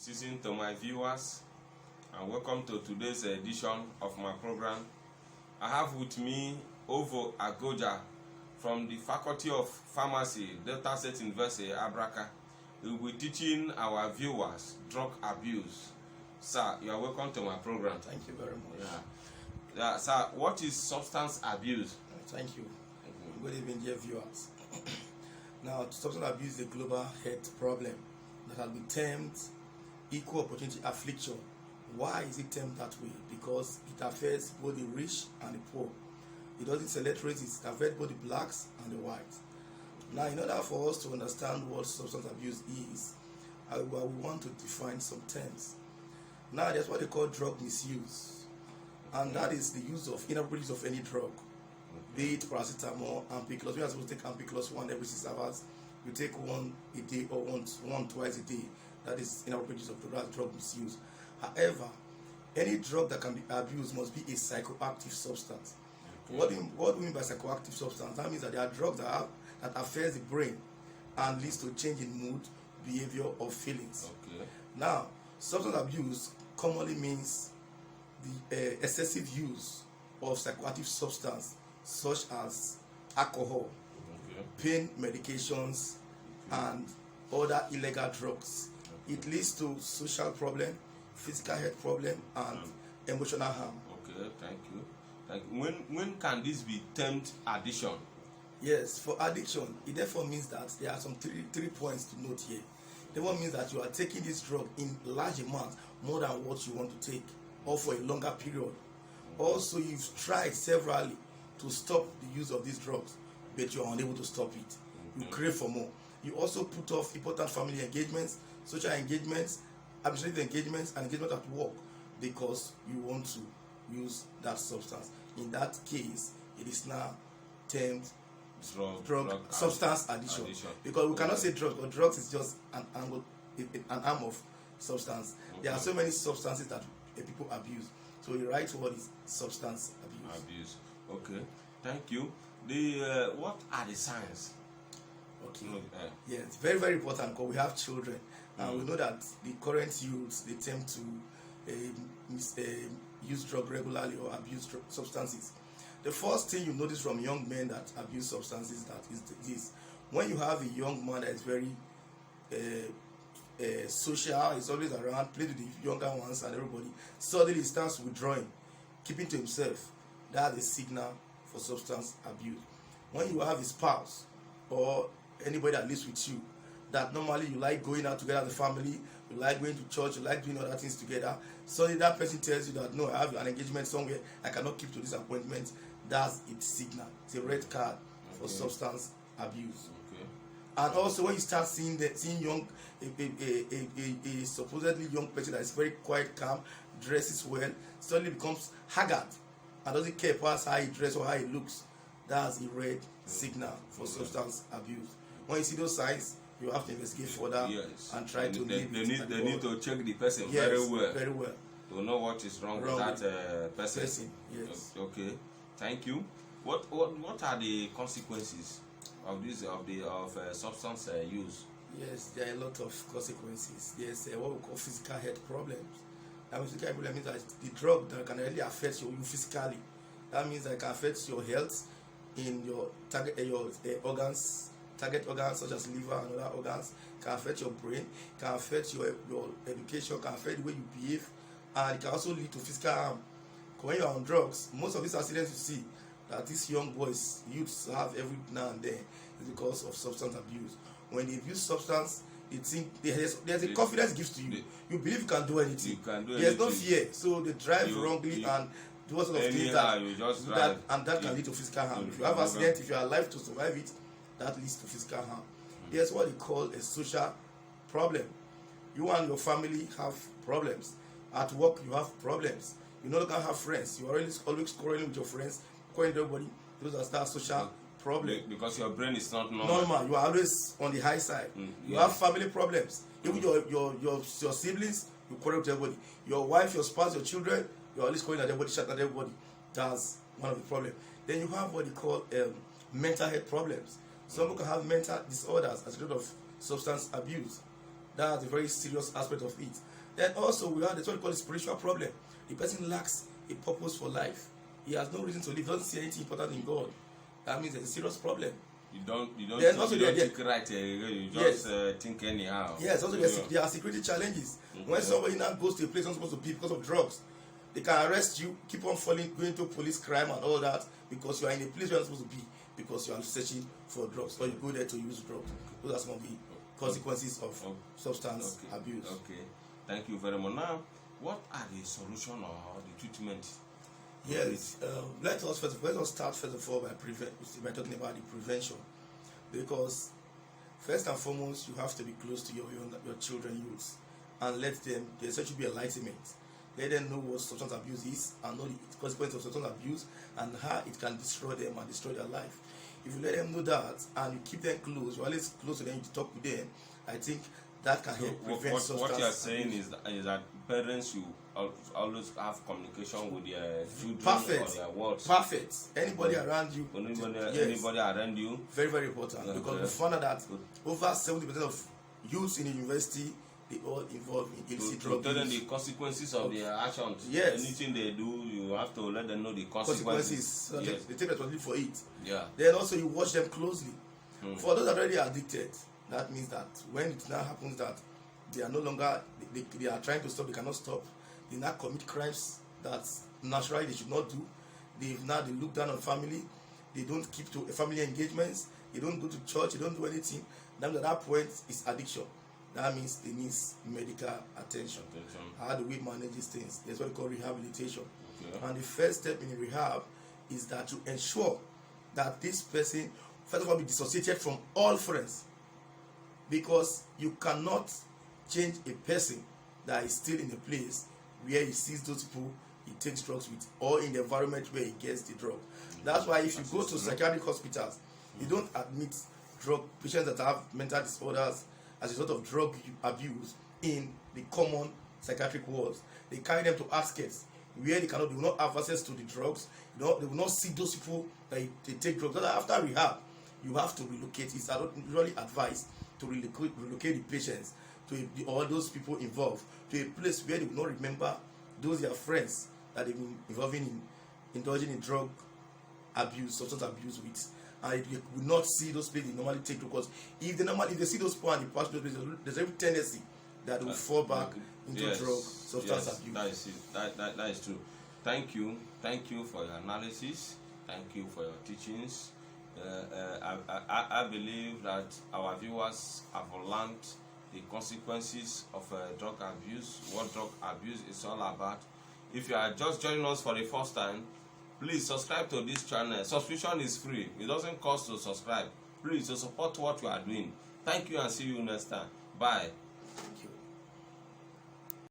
Season to my viewers, and welcome to today's edition of my program. I have with me Aghoja from the Faculty of Pharmacy, Delta State University, Abraka. He will be teaching our viewers drug abuse. Sir, you are welcome to my program. Thank you very much. Sir, what is substance abuse? Thank you. Good evening, dear viewers. Now, substance abuse is a global health problem that has been termed equal opportunity affliction. Why is it termed that way? Because it affects both the rich and the poor. It doesn't select races, it affects both the blacks and the whites. Now, in order for us to understand what substance abuse is, we want to define some terms. Now, there's what they call drug misuse, and that is the use of inappropriate use of any drug, be it paracetamol, ampicillus. We are supposed to take ampicillus one every 6 hours. You take one a day or one twice a day. That is inappropriate use of drug misuse. However, any drug that can be abused must be a psychoactive substance. What do we mean by psychoactive substance? That means that there are drugs that affect the brain and leads to change in mood, behavior, or feelings. Okay. Now, substance abuse commonly means the excessive use of psychoactive substance such as alcohol, pain medications, and other illegal drugs. It leads to social problem, physical health problem, and emotional harm. Okay, thank you. When can this be termed addiction? Yes, for addiction, it therefore means that there are some three points to note here. The one means that you are taking this drug in large amounts, more than what you want to take, or for a longer period. Also, you've tried severally to stop the use of these drugs, but you are unable to stop it. You crave for more. You also put off important family engagements, social engagements, administrative engagements, and engagement at work because you want to use that substance. In that case, it is now termed drug substance addiction. Because we cannot say drugs, but drugs is just an arm of substance. There are so many substances that people abuse. So the right word is substance abuse. Okay, thank you. What are the signs? Okay. Yeah, it's very, very important because we have children, and we know that the current youths, they tend to use drugs regularly or abuse substances. The first thing you notice from young men that abuse substances is this: when you have a young man that is very social, he's always around, plays with the younger ones and everybody, suddenly he starts withdrawing, keeping to himself. That's a signal for substance abuse. When you have a spouse or anybody that lives with you, that normally you like going out together as a family, you like going to church, you like doing other things together, suddenly that person tells you that no, I have an engagement somewhere, I cannot keep to this appointment. That's its signal. It's a red card for substance abuse. Okay. And also when you start seeing young a supposedly young person that is very quiet, calm, dresses well, suddenly becomes haggard and doesn't care past how he dresses or how he looks, that's a red signal for substance abuse. When you see those signs, you have to investigate further and try to they need to check the person very well to know what is wrong with that person. Yes. Okay, thank you. What are the consequences of substance use? Yes, there are a lot of consequences. There's what we call physical health problems. That means physical problem means that the drug that can really affect you physically. That means that it can affect your health in your target organs, such as liver and other organs. Can affect your brain, can affect your education, can affect the way you behave, and it can also lead to physical harm. When you are on drugs, most of these accidents you see that these young boys, youths have every now and then is because of substance abuse. When they abuse substance, they think there's a confidence it gives to you. You believe you can do anything. There's no fear, so they drive wrongly and do all sorts of things that can lead to physical harm. If you have an accident, if you are alive to survive it, that leads to physical harm. There's what they call a social problem. You and your family have problems. At work, you have problems. You no longer have friends. You are always quarreling with your friends, quarreling with everybody. Those are social problem. Because your brain is not normal. You are always on the high side. You have family problems. Even your siblings, you quarrel with everybody. Your wife, your spouse, your children, you are always quarreling at everybody, shouting at everybody. That's one of the problems. Then you have what they call mental health problems. Some people can have mental disorders as a result of substance abuse. That's a very serious aspect of it. Then also we have what we call a spiritual problem. The person lacks a purpose for life. He has no reason to live. Doesn't see anything important in God. That means there's a serious problem. You don't Then think right. You just think anyhow. Yes. Also, there are security challenges. When somebody now goes to a place not supposed to be because of drugs, they can arrest you, keep on going to police crime and all that because you are in a place where you're not supposed to be because you are searching for drugs or you go there to use drugs. Those are some of the consequences of substance abuse. Okay. Thank you very much. Now, what are the solution or the treatment? Yes, let us start first of all by talking about the prevention, because first and foremost you have to be close to your children, youths, and let them. There should be enlightenment. Let them know what substance abuse is and know the consequences of substance abuse and how it can destroy them and destroy their life. If you let them know that and you keep them close, you're always close to them, you talk with them, I think that can help prevent substance abuse. What you are saying is that parents should always have communication with their children or their words. Perfect. Anybody around you. Anybody around you. Very, very important. Because we found out that over 70% of youths in the university, they all involved in illicit drug use. To tell them the consequences of their actions. Yes. Anything they do, you have to let them know the consequences. So yes. They take responsibility for it. Yeah. Then also you watch them closely. For those that are already addicted, that means that when it now happens that they are no longer, they are trying to stop, they cannot stop, they now commit crimes that naturally they should not do. They look down on family, they don't keep to family engagements, they don't go to church, they don't do anything. Then at that point is addiction. That means they need medical attention. How do we manage these things? That's what we call rehabilitation. Okay. And the first step in rehab is that to ensure that this person, first of all, be dissociated from all friends. Because you cannot change a person that is still in a place where he sees those people he takes drugs with, or in the environment where he gets the drug. That's why if you go to psychiatric hospitals, you don't admit drug patients that have mental disorders as a result of drug abuse in the common psychiatric wards. They carry them to outskirts where they will not have access to the drugs. They will not see those people that they take drugs. So after rehab, you have to relocate. It's usually advised to relocate the patients to all those people involved to a place where they will not remember those their friends that they've been indulging in drug abuse, substance abuse with. And you will not see those places they normally take, because if they see those people and they pass those places, there's every tendency that they will fall back into drug, substance abuse. That is it. That is true. Thank you for your analysis. Thank you for your teachings. I believe that our viewers have learned the consequences of drug abuse, what drug abuse is all about. If you are just joining us for the first time, please subscribe to this channel. Subscription is free. It doesn't cost to subscribe. Please, to support what you are doing. Thank you and see you next time. Bye. Thank you.